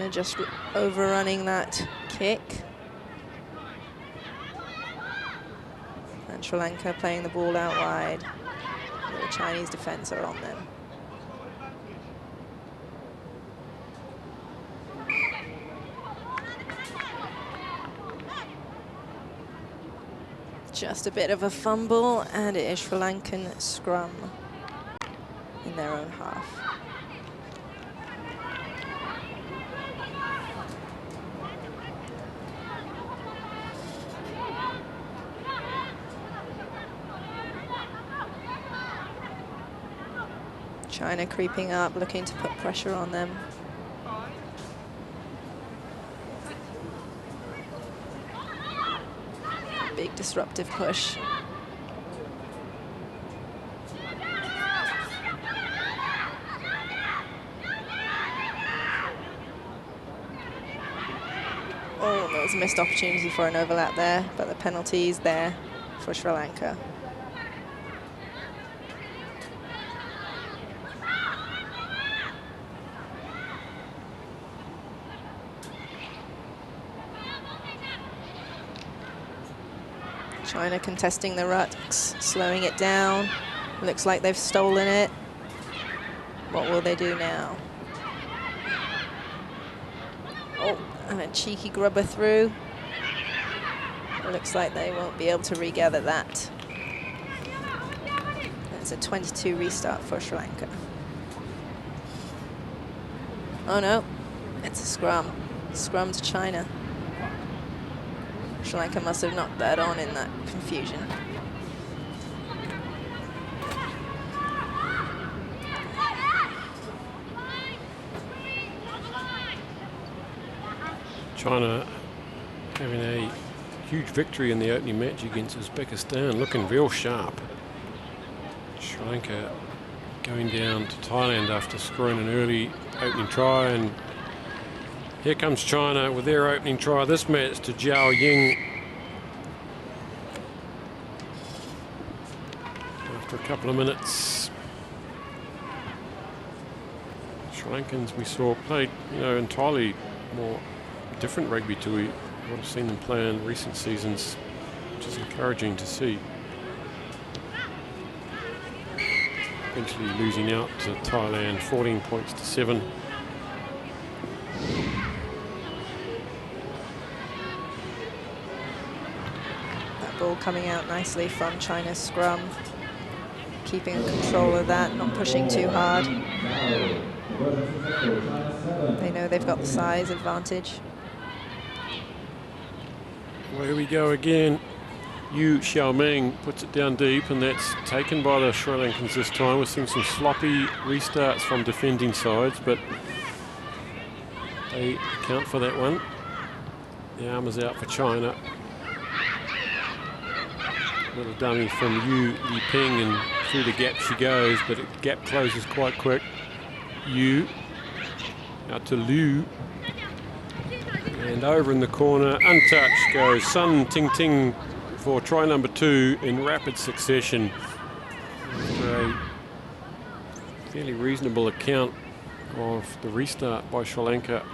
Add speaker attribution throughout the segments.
Speaker 1: China just overrunning that kick. And Sri Lanka playing the ball out wide. The Chinese defense are on them. Just a bit of a fumble, and it is Sri Lankan scrum in their own half. China creeping up, looking to put pressure on them. Big disruptive push. Oh, there was a missed opportunity for an overlap there, but the penalty is there for Sri Lanka. China contesting the rucks, slowing it down. Looks like they've stolen it. What will they do now? Oh, and a cheeky grubber through. It looks like they won't be able to regather that. It's a 22 restart for Sri Lanka. Oh no, it's a scrum. Scrum to China. Sri Lanka must have knocked that on in that confusion.
Speaker 2: China having a huge victory in the opening match against Uzbekistan, looking real sharp. Sri Lanka going down to Thailand after scoring an early opening try, and here comes China with their opening try this match to Zhao Ying. After a couple of minutes, Sri Lankans we saw played, entirely more different rugby to we would have seen them play in recent seasons, which is encouraging to see. Eventually losing out to Thailand, 14 points to 7.
Speaker 1: Ball coming out nicely from China's scrum, keeping control of that, not pushing too hard. They know they've got the size advantage.
Speaker 2: Well, here we go again. Yu Xiaoming puts it down deep, and that's taken by the Sri Lankans this time. We're seeing some sloppy restarts from defending sides, but they account for that one. The arm is out for China. Little dummy from Yu Liping, and through the gap she goes, but the gap closes quite quick. Yu out to Liu, and over in the corner, untouched, goes Sun Ting Ting for try number 2 in rapid succession. After a fairly reasonable account of the restart by Sri Lanka.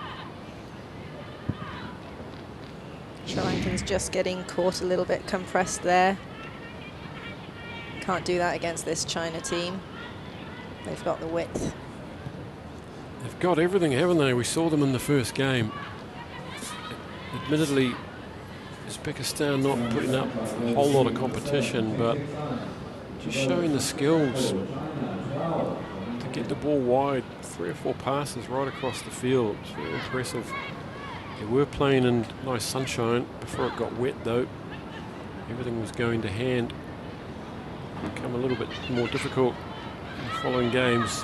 Speaker 1: Sri Lankans just getting caught a little bit compressed there. Can't do that against this China team. They've got the width.
Speaker 2: They've got everything, haven't they? We saw them in the first game. Admittedly, Uzbekistan not putting up a whole lot of competition, but just showing the skills to get the ball wide. 3 or 4 passes right across the field. It's very impressive. They were playing in nice sunshine before it got wet, though. Everything was going to hand. Become a little bit more difficult in the following games.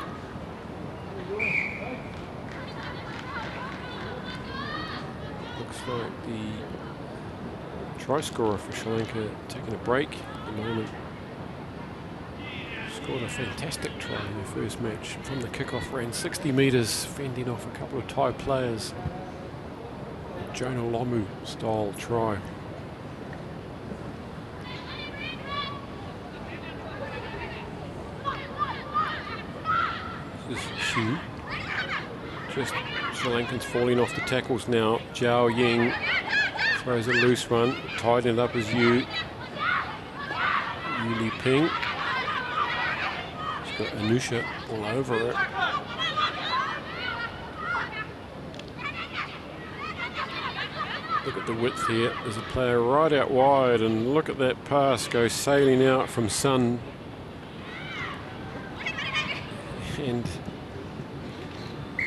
Speaker 2: Looks like the try scorer for Sri Lanka taking a break at the moment. Scored a fantastic try in their first match from the kickoff, ran 60 metres, fending off a couple of Thai players. A Jonah Lomu style try. This is Xu, just Sri Lankans falling off the tackles now. Zhao Ying throws a loose one. Tidying it up as Yu Li Ping. She's got Anusha all over it. Look at the width here. There's a player right out wide, and look at that pass go sailing out from Sun. And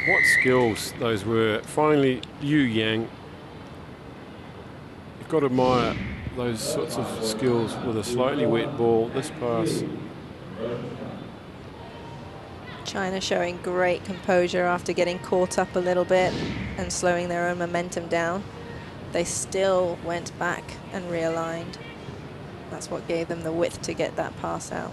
Speaker 2: what skills those were. Finally, Yu Yang. You've got to admire those sorts of skills with a slightly wet ball. This pass.
Speaker 1: China showing great composure after getting caught up a little bit and slowing their own momentum down. They still went back and realigned. That's what gave them the width to get that pass out.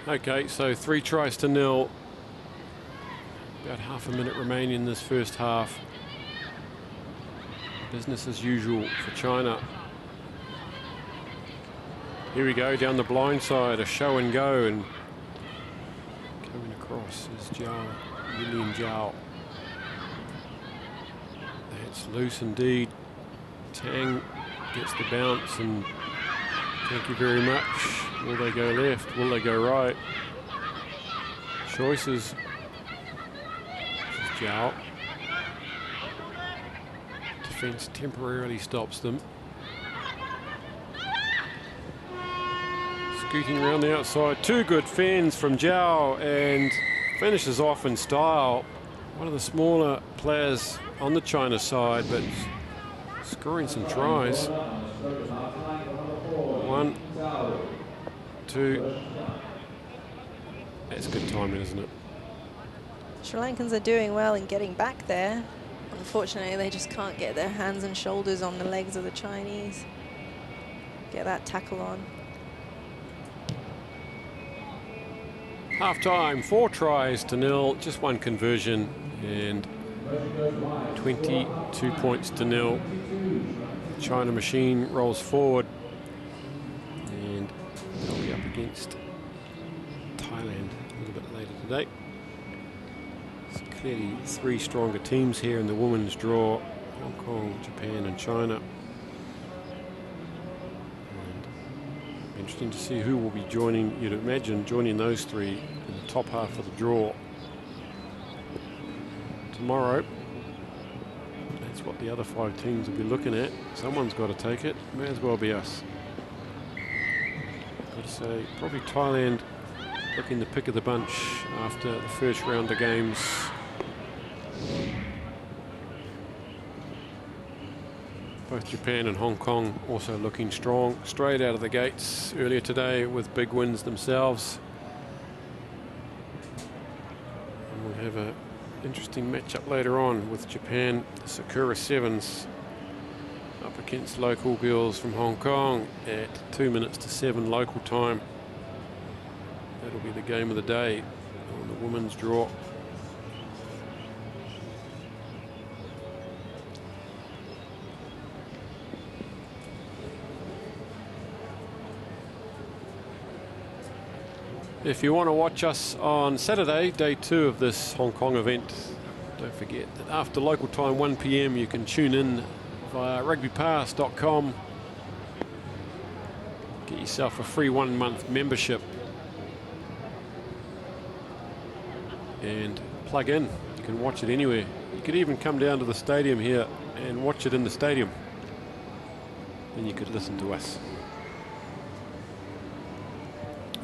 Speaker 2: Okay, so 3-0. About half a minute remaining in this first half. Business as usual for China. Here we go, down the blind side, a show and go, and coming across is Zhao, William Zhao. That's loose indeed. Tang gets the bounce, and thank you very much. Will they go left? Will they go right? Choices. This is Zhao. Defence temporarily stops them. Scooting around the outside. Two good fends from Zhao, and finishes off in style. One of the smaller players on the China side, but scoring some tries. 1, 2. That's good timing, isn't it?
Speaker 1: Sri Lankans are doing well in getting back there. Unfortunately, they just can't get their hands and shoulders on the legs of the Chinese. Get that tackle on.
Speaker 2: Half-time, 4-0, just one conversion, and 22 points to nil. China machine rolls forward, and they'll be up against Thailand a little bit later today. There's clearly three stronger teams here in the women's draw: Hong Kong, Japan and China. And interesting to see who will be joining, you'd imagine, joining those three in the top half of the draw. Tomorrow, that's what the other 5 teams will be looking at. Someone's got to take it. May as well be us. Got to say, probably Thailand looking the pick of the bunch after the first round of games. Both Japan and Hong Kong also looking strong straight out of the gates earlier today with big wins themselves. And we'll have a interesting matchup later on with Japan, the Sakura Sevens, up against local girls from Hong Kong at 2 minutes to 7 local time. That'll be the game of the day on the women's draw. If you want to watch us on Saturday, day 2 of this Hong Kong event, don't forget that after local time 1 p.m. you can tune in via rugbypass.com. Get yourself a free 1-month membership and plug in. You can watch it anywhere. You could even come down to the stadium here and watch it in the stadium. Then you could listen to us.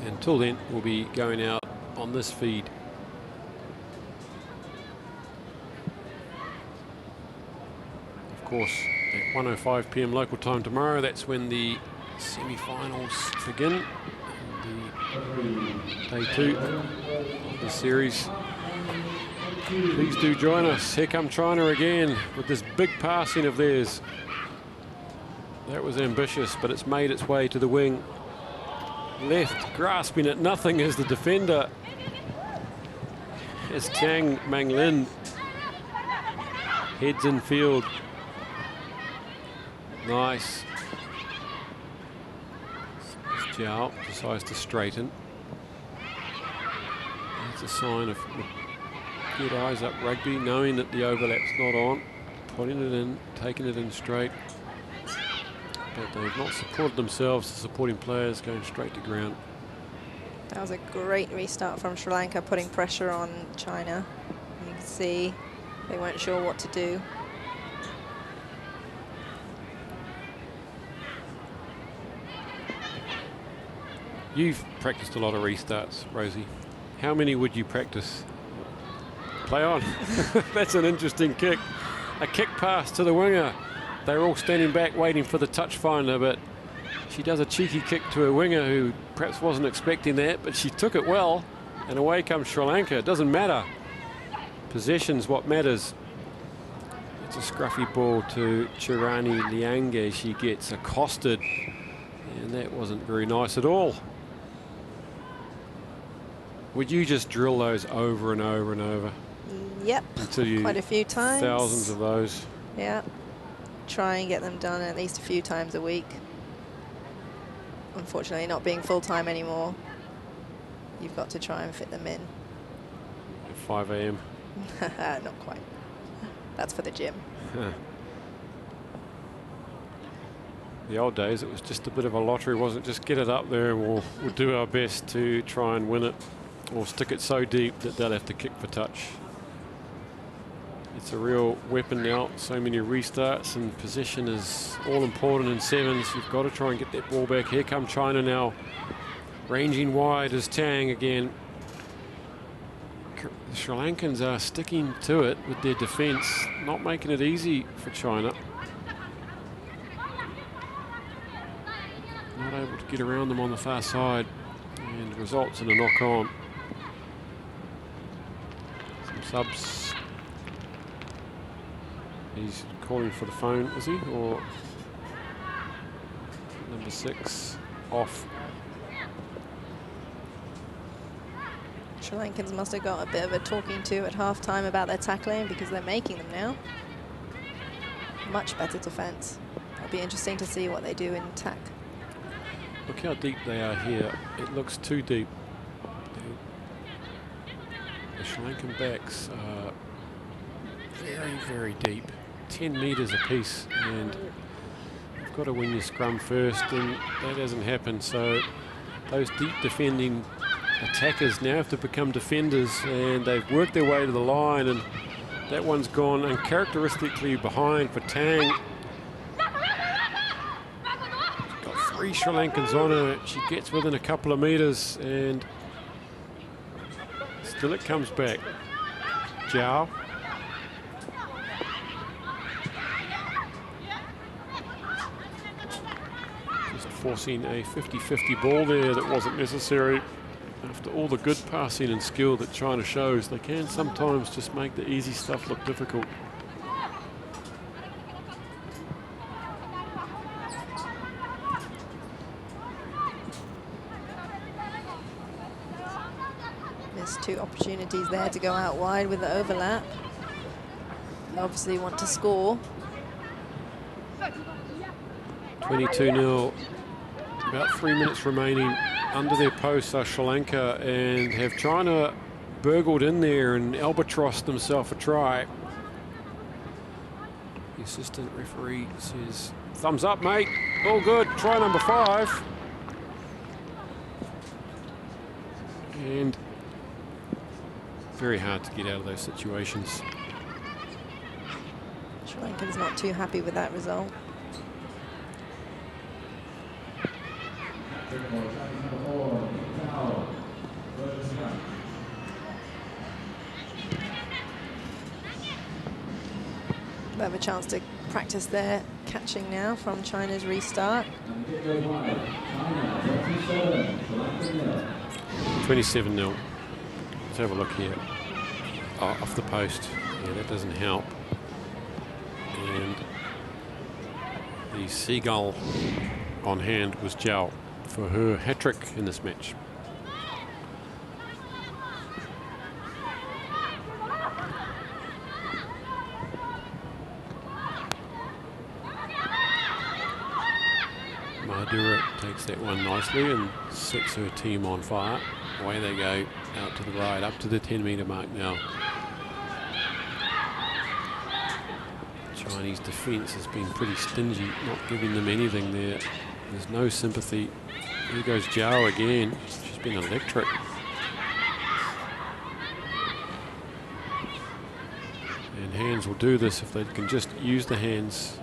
Speaker 2: Until then, we'll be going out on this feed. Of course, at 1:05 p.m. local time tomorrow, that's when the semi-finals begin. Day 2 of the series. Please do join us. Here come China again with this big passing of theirs. That was ambitious, but it's made its way to the wing. left, grasping at nothing as the defender, as Tang Mang Lin heads in field. Nice. Zhao decides to straighten. That's a sign of good eyes up rugby, knowing that the overlap's not on, putting it in, taking it in straight. But they've not supported themselves, the supporting players going straight to ground.
Speaker 1: That was a great restart from Sri Lanka, putting pressure on China. You can see they weren't sure what to do.
Speaker 2: You've practiced a lot of restarts, Rosie. How many would you practice? Play on. That's an interesting kick. A kick pass to the winger. They're all standing back waiting for the touch finder, but she does a cheeky kick to a winger who perhaps wasn't expecting that, but she took it well, and away comes Sri Lanka. It doesn't matter. Possession's what matters. It's a scruffy ball to Chirani Liange. She gets accosted, and that wasn't very nice at all. Would you just drill those over and over and over?
Speaker 1: Yep,
Speaker 2: until you
Speaker 1: quite a few times.
Speaker 2: Thousands of those.
Speaker 1: Yeah, try and get them done at least a few times a week. Unfortunately, not being full-time anymore, you've got to try and fit them in.
Speaker 2: At 5 a.m.
Speaker 1: Not quite. That's for the gym.
Speaker 2: The old days, it was just a bit of a lottery, wasn't it? Just get it up there and we'll do our best to try and win it, or stick it so deep that they'll have to kick for touch. It's a real weapon now. So many restarts, and possession is all important in sevens. You've got to try and get that ball back. Here come China now. Ranging wide is Tang again. The Sri Lankans are sticking to it with their defence, not making it easy for China. Not able to get around them on the far side, and results in a knock-on. Some subs. He's calling for the phone, is he? Or number 6 off.
Speaker 1: Sri Lankans must have got a bit of a talking to at half-time about their tackling, because they're making them now. Much better defence. It'll be interesting to see what they do in attack.
Speaker 2: Look how deep they are here. It looks too deep. The Sri Lankan backs are very, very deep. 10 metres apiece, and you've got to win your scrum first, and that hasn't happened. So those deep defending attackers now have to become defenders, and they've worked their way to the line, and that one's gone uncharacteristically behind for Tang. She's got 3 Sri Lankans on her. She gets within a couple of metres, and still it comes back. Zhao. Forcing a 50-50 ball there that wasn't necessary. After all the good passing and skill that China shows, they can sometimes just make the easy stuff look difficult.
Speaker 1: Missed 2 opportunities there to go out wide with the overlap. They obviously want to score.
Speaker 2: 22-0. About 3 minutes remaining. Under their posts are Sri Lanka, and have China burgled in there and albatrossed themselves a try. The assistant referee says, thumbs up, mate. All good. Try number 5. And very hard to get out of those situations.
Speaker 1: Sri Lanka's not too happy with that result. They have a chance to practice their catching now from China's restart.
Speaker 2: 27-0. Let's have a look here. Oh, off the post. Yeah, that doesn't help. And the seagull on hand was Zhao. for her hat-trick in this match. Madura takes that one nicely and sets her team on fire. Away they go, out to the right, up to the 10-metre mark now. Chinese defence has been pretty stingy, not giving them anything there. There's no sympathy. Here goes Zhao again. She's been electric. And hands will do this if they can just use the hands.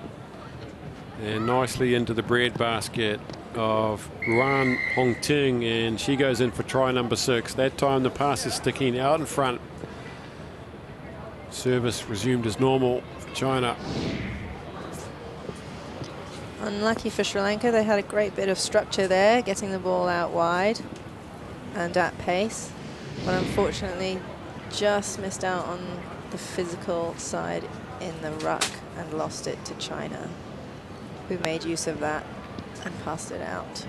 Speaker 2: And nicely into the breadbasket of Ruan Hongting, and she goes in for try number 6. That time the pass is sticking out in front. Service resumed as normal for China.
Speaker 1: Unlucky for Sri Lanka, they had a great bit of structure there, getting the ball out wide and at pace, but unfortunately just missed out on the physical side in the ruck and lost it to China, who made use of that and passed it out.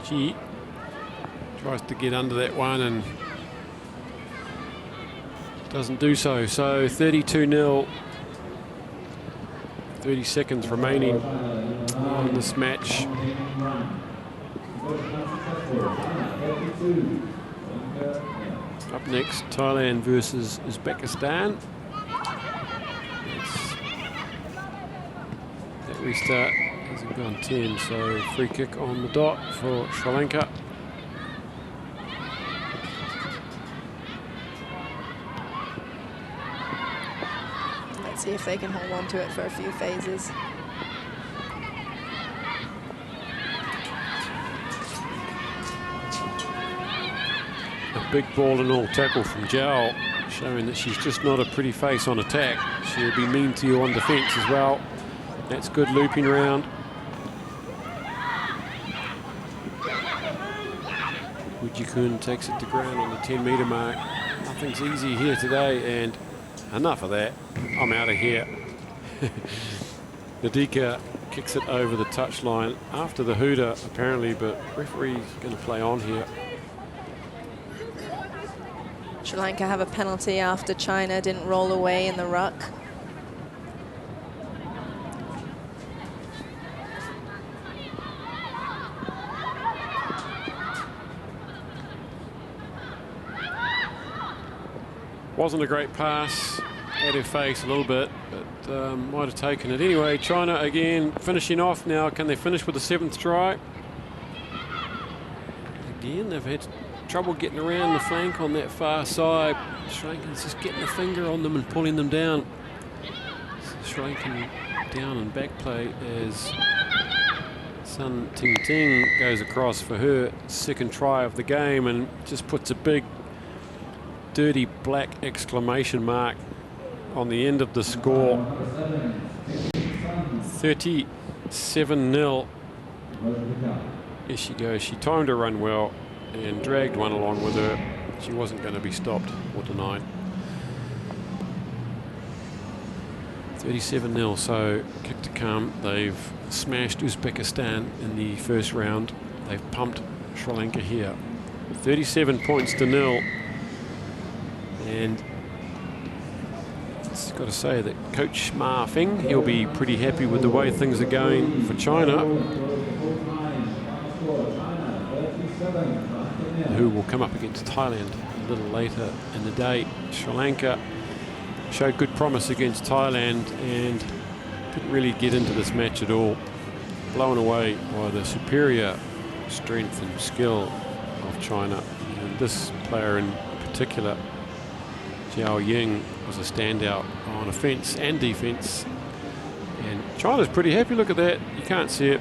Speaker 2: She tries to get under that one and doesn't do so. So 32-0. 30 seconds remaining in this match. Up next, Thailand versus Uzbekistan. That restart hasn't gone 10, so free kick on the dot for Sri Lanka.
Speaker 1: Let's see if they can hold on to it for a few phases.
Speaker 2: A big ball and all tackle from Zhao, showing that she's just not a pretty face on attack. She'll be mean to you on defence as well. That's good looping round. Wujikun takes it to ground on the 10-metre mark. Nothing's easy here today, and enough of that. I'm out of here. Nadika kicks it over the touchline after the hooter, apparently, but referee's going to play on here.
Speaker 1: Sri Lanka have a penalty after China didn't roll away in the ruck.
Speaker 2: Wasn't a great pass, at her face a little bit, but might have taken it. Anyway, China again finishing off now. Can they finish with the 7th try? Again, they've had trouble getting around the flank on that far side. Sri Lanka's just getting a finger on them and pulling them down. Sri Lankan down and back play as Sun Ting Ting goes across for her 2nd try of the game and just puts a big dirty black exclamation mark on the end of the score. 37-0. Here she goes. She timed her run well and dragged one along with her. She wasn't going to be stopped or denied. 37-0, so kick to come. They've smashed Uzbekistan in the first round. They've pumped Sri Lanka here. 37 points to 0. And it's got to say that Coach Ma Feng, he'll be pretty happy with the way things are going for China, who will come up against Thailand a little later in the day. Sri Lanka showed good promise against Thailand and didn't really get into this match at all. Blown away by the superior strength and skill of China. And this player in particular, Zhao Ying, was a standout on offence and defence. And China's pretty happy. Look at that. You can't see it,